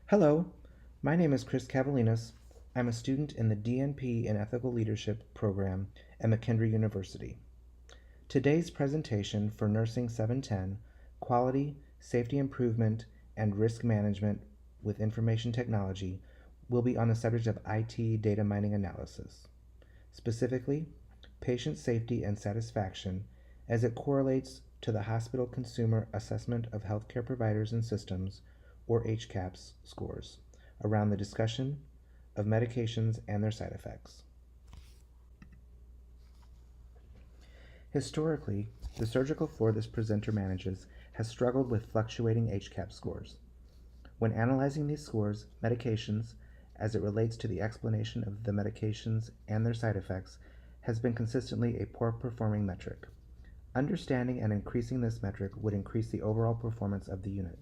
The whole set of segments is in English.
Hello, my name is Chris Cavalinas. I'm a student in the DNP in Ethical Leadership program at McKendree University. Today's presentation for Nursing 710, Quality, Safety Improvement, and Risk Management with Information Technology, will be on the subject of IT data mining analysis. Specifically, patient safety and satisfaction as it correlates to the Hospital Consumer Assessment of Healthcare Providers and Systems, or Hcahps, scores around the discussion of medications and their side effects. Historically, the surgical floor this presenter manages has struggled with fluctuating Hcahps scores. When analyzing these scores, medications, as it relates to the explanation of the medications and their side effects, has been consistently a poor performing metric. Understanding and increasing this metric would increase the overall performance of the unit.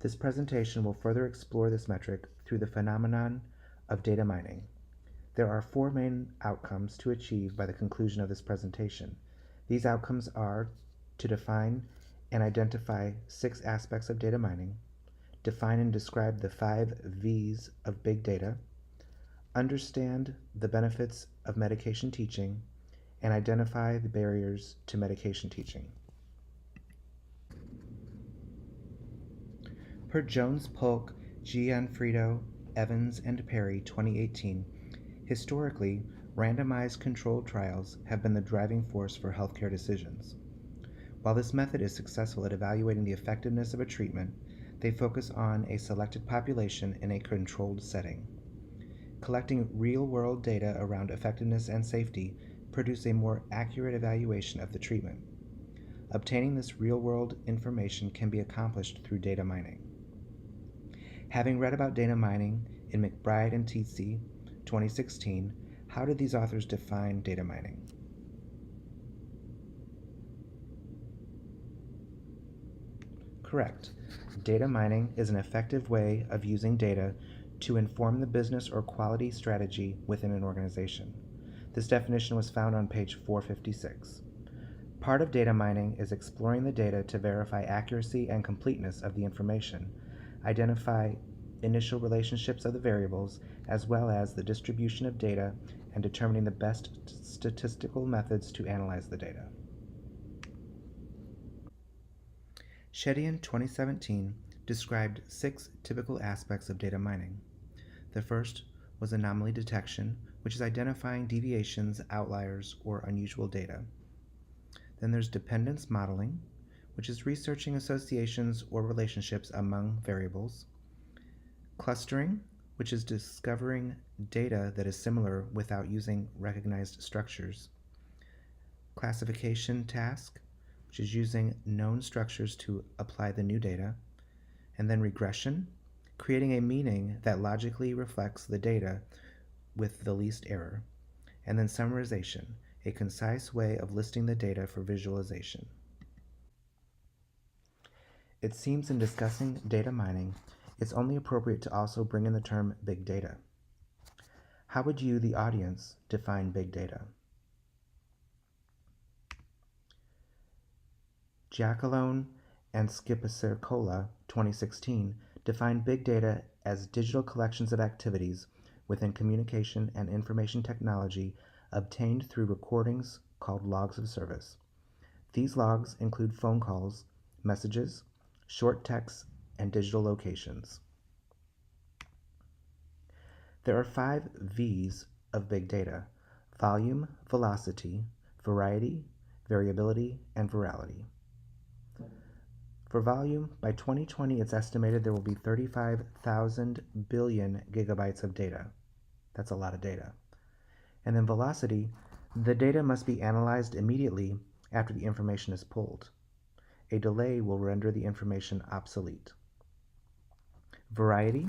This presentation will further explore this metric through the phenomenon of data mining. There are four main outcomes to achieve by the conclusion of this presentation. These outcomes are to define and identify 6 aspects of data mining, define and describe the 5 V's of big data, understand the benefits of medication teaching, and identify the barriers to medication teaching. Per Jones, Polk, Gianfrido, Evans, and Perry, 2018, historically, randomized controlled trials have been the driving force for healthcare decisions. While this method is successful at evaluating the effectiveness of a treatment, they focus on a selected population in a controlled setting. Collecting real-world data around effectiveness and safety produce a more accurate evaluation of the treatment. Obtaining this real-world information can be accomplished through data mining. Having read about data mining in McBride and Tietze, 2016, how did these authors define data mining? Correct. Data mining is an effective way of using data to inform the business or quality strategy within an organization. This definition was found on page 456. Part of data mining is exploring the data to verify accuracy and completeness of the information, identify initial relationships of the variables, as well as the distribution of data and determining the best statistical methods to analyze the data. Shedian, 2017, described 6 typical aspects of data mining. The first was anomaly detection, which is identifying deviations, outliers, or unusual data. Then there's dependence modeling, which is researching associations or relationships among variables. Clustering, which is discovering data that is similar without using recognized structures. Classification task, which is using known structures to apply the new data. And then regression, creating a meaning that logically reflects the data with the least error. And then summarization, a concise way of listing the data for visualization. It seems in discussing data mining, it's only appropriate to also bring in the term big data. How would you, the audience, define big data? Giacalone and Scipicercola, 2016, defined big data as digital collections of activities within communication and information technology obtained through recordings called logs of service. These logs include phone calls, messages, short texts, and digital locations. There are 5 V's of big data: volume, velocity, variety, variability, and virality. For volume, by 2020 it's estimated there will be 35,000 billion gigabytes of data. That's a lot of data. And then velocity, the data must be analyzed immediately after the information is pulled. A delay will render the information obsolete. Variety,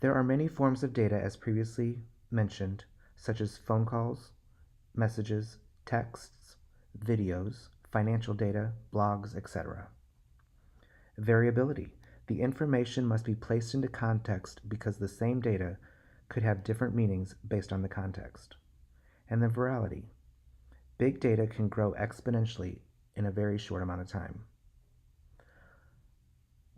there are many forms of data as previously mentioned, such as phone calls, messages, texts, videos, financial data, blogs, etc. Variability, the information must be placed into context because the same data could have different meanings based on the context. And then virality, big data can grow exponentially in a very short amount of time.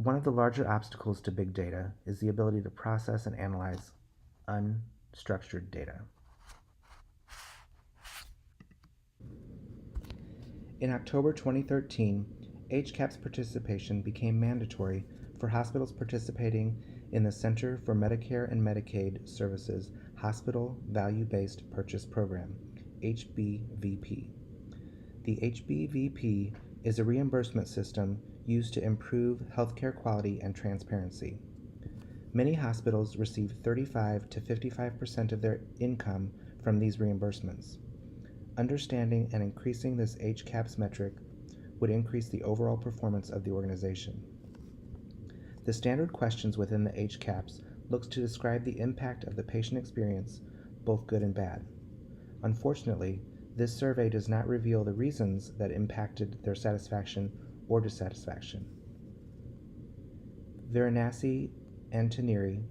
One of the larger obstacles to big data is the ability to process and analyze unstructured data. In October 2013, Hcahps participation became mandatory for hospitals participating in the Center for Medicare and Medicaid Services Hospital Value-Based Purchase Program, HBVP. The HBVP is a reimbursement system used to improve healthcare quality and transparency. Many hospitals receive 35 to 55% of their income from these reimbursements. Understanding and increasing this Hcahps metric would increase the overall performance of the organization. The standard questions within the Hcahps looks to describe the impact of the patient experience, both good and bad. Unfortunately, this survey does not reveal the reasons that impacted their satisfaction or dissatisfaction. Varanasi and Taniri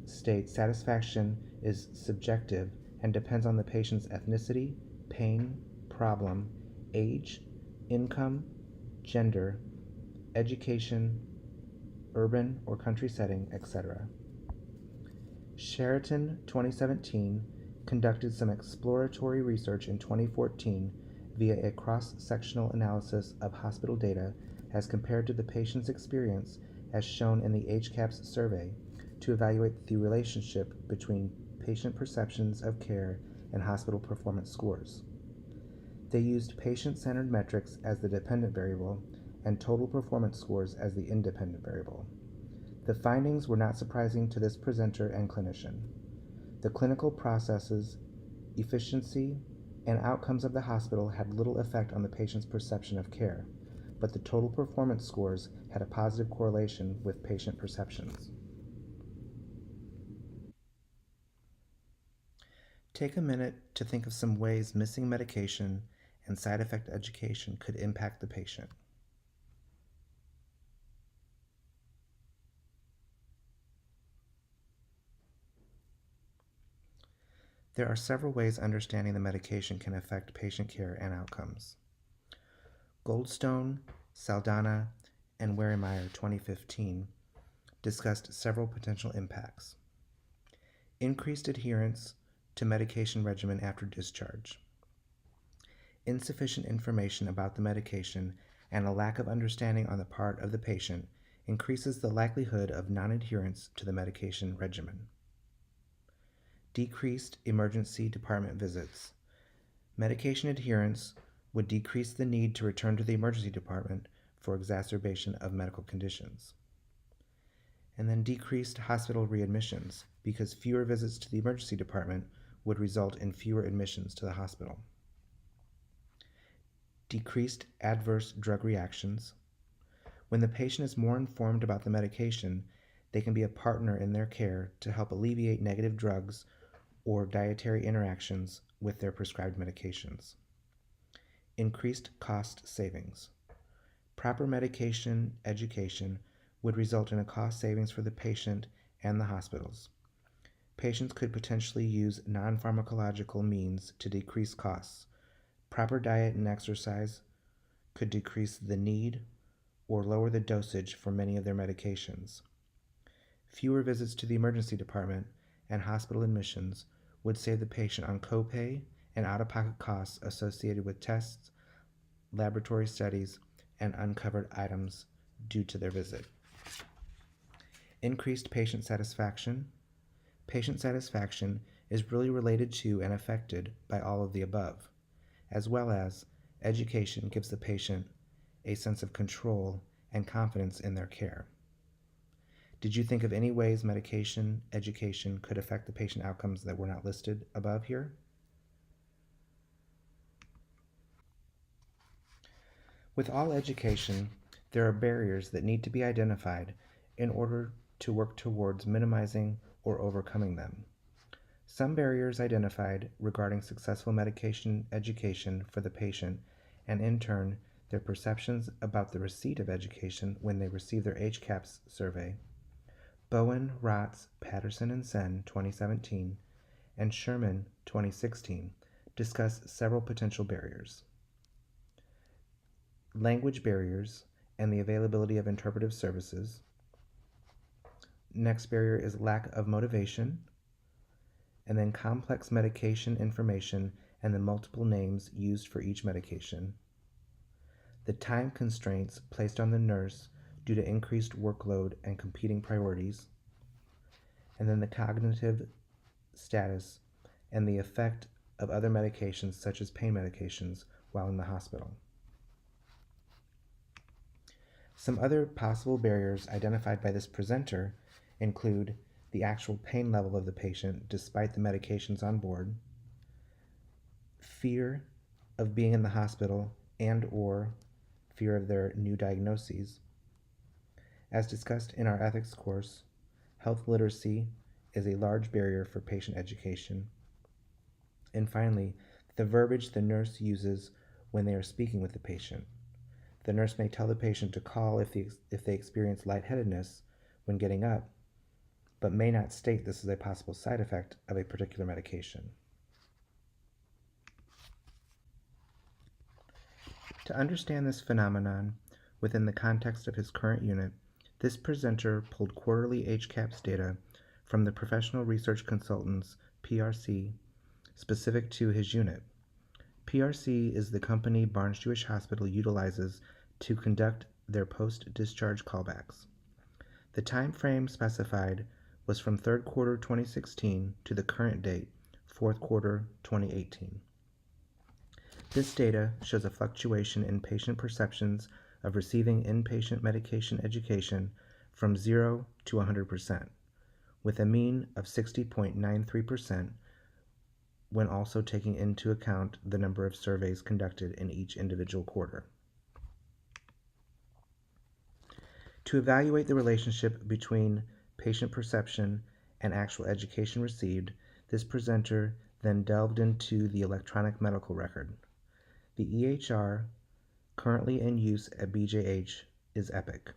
states satisfaction is subjective and depends on the patient's ethnicity, pain, problem, age, income, gender, education, urban or country setting, etc. Sheraton 2017 conducted some exploratory research in 2014 via a cross-sectional analysis of hospital data as compared to the patient's experience as shown in the Hcahps survey to evaluate the relationship between patient perceptions of care and hospital performance scores. They used patient-centered metrics as the dependent variable and total performance scores as the independent variable. The findings were not surprising to this presenter and clinician. The clinical processes, efficiency, and outcomes of the hospital had little effect on the patient's perception of care, but the total performance scores had a positive correlation with patient perceptions. Take a minute to think of some ways missing medication and side effect education could impact the patient. There are several ways understanding the medication can affect patient care and outcomes. Goldstone, Saldana, and Weremeyer 2015 discussed several potential impacts. Increased adherence to medication regimen after discharge. Insufficient information about the medication and a lack of understanding on the part of the patient increases the likelihood of non-adherence to the medication regimen. Decreased emergency department visits. Medication adherence would decrease the need to return to the emergency department for exacerbation of medical conditions. And then decreased hospital readmissions, because fewer visits to the emergency department would result in fewer admissions to the hospital. Decreased adverse drug reactions. When the patient is more informed about the medication, they can be a partner in their care to help alleviate negative drugs or dietary interactions with their prescribed medications. Increased cost savings. Proper medication education would result in a cost savings for the patient and the hospitals. Patients could potentially use non-pharmacological means to decrease costs. Proper diet and exercise could decrease the need or lower the dosage for many of their medications. Fewer visits to the emergency department and hospital admissions would save the patient on copay and out-of-pocket costs associated with tests, laboratory studies, and uncovered items due to their visit. Increased patient satisfaction. Patient satisfaction is really related to and affected by all of the above, as well as education gives the patient a sense of control and confidence in their care. Did you think of any ways medication education could affect the patient outcomes that were not listed above here? With all education, there are barriers that need to be identified in order to work towards minimizing or overcoming them. Some barriers identified regarding successful medication education for the patient, and in turn, their perceptions about the receipt of education when they receive their Hcahps survey. Bowen, Rotz, Patterson, and Sen 2017, and Sherman 2016 discuss several potential barriers. Language barriers and the availability of interpretive services. Next barrier is lack of motivation, and then complex medication information and the multiple names used for each medication. The time constraints placed on the nurse due to increased workload and competing priorities. And then the cognitive status and the effect of other medications such as pain medications while in the hospital. Some other possible barriers identified by this presenter include the actual pain level of the patient despite the medications on board, fear of being in the hospital and or fear of their new diagnoses. As discussed in our ethics course, health literacy is a large barrier for patient education. And finally, the verbiage the nurse uses when they are speaking with the patient. The nurse may tell the patient to call if they experience lightheadedness when getting up, but may not state this is a possible side effect of a particular medication. To understand this phenomenon within the context of his current unit, this presenter pulled quarterly Hcahps data from the Professional Research Consultants, PRC, specific to his unit. PRC is the company Barnes-Jewish Hospital utilizes to conduct their post-discharge callbacks. The time frame specified was from third quarter 2016 to the current date, fourth quarter 2018. This data shows a fluctuation in patient perceptions of receiving inpatient medication education from 0 to 100%, with a mean of 60.93% when also taking into account the number of surveys conducted in each individual quarter. To evaluate the relationship between patient perception and actual education received, this presenter then delved into the electronic medical record. The EHR currently in use at BJH is EPIC.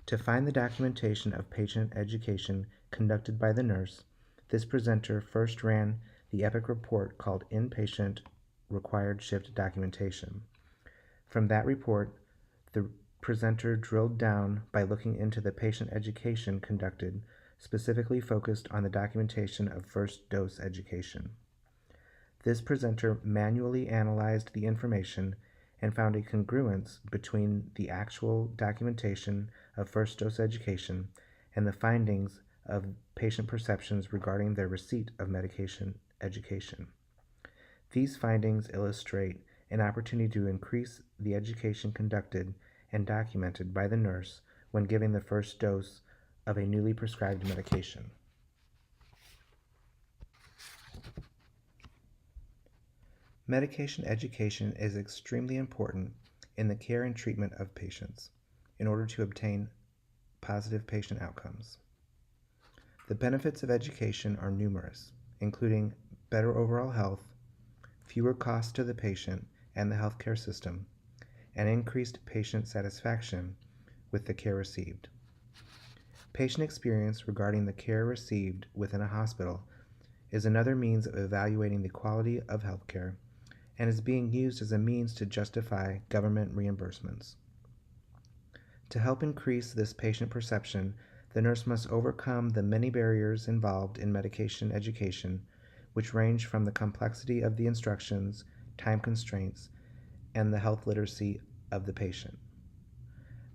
To find the documentation of patient education conducted by the nurse, this presenter first ran the EPIC report called Inpatient Required Shift Documentation. From that report, the presenter drilled down by looking into the patient education conducted, specifically focused on the documentation of first dose education. This presenter manually analyzed the information and found a congruence between the actual documentation of first dose education and the findings of patient perceptions regarding their receipt of medication education. These findings illustrate an opportunity to increase the education conducted and documented by the nurse when giving the first dose of a newly prescribed medication. Medication education is extremely important in the care and treatment of patients in order to obtain positive patient outcomes. The benefits of education are numerous, including better overall health, fewer costs to the patient and the healthcare system, and increased patient satisfaction with the care received. Patient experience regarding the care received within a hospital is another means of evaluating the quality of healthcare and is being used as a means to justify government reimbursements. To help increase this patient perception, the nurse must overcome the many barriers involved in medication education, which range from the complexity of the instructions, time constraints, and the health literacy of the patient.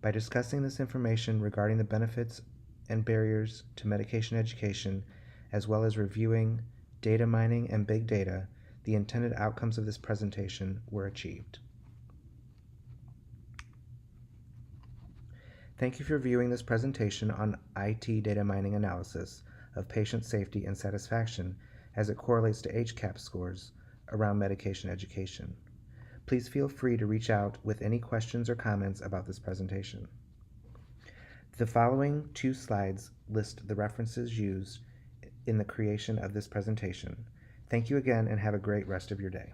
By discussing this information regarding the benefits and barriers to medication education, as well as reviewing data mining and big data, the intended outcomes of this presentation were achieved. Thank you for viewing this presentation on IT data mining analysis of patient safety and satisfaction as it correlates to Hcahps scores around medication education. Please feel free to reach out with any questions or comments about this presentation. The following 2 slides list the references used in the creation of this presentation. Thank you again and have a great rest of your day.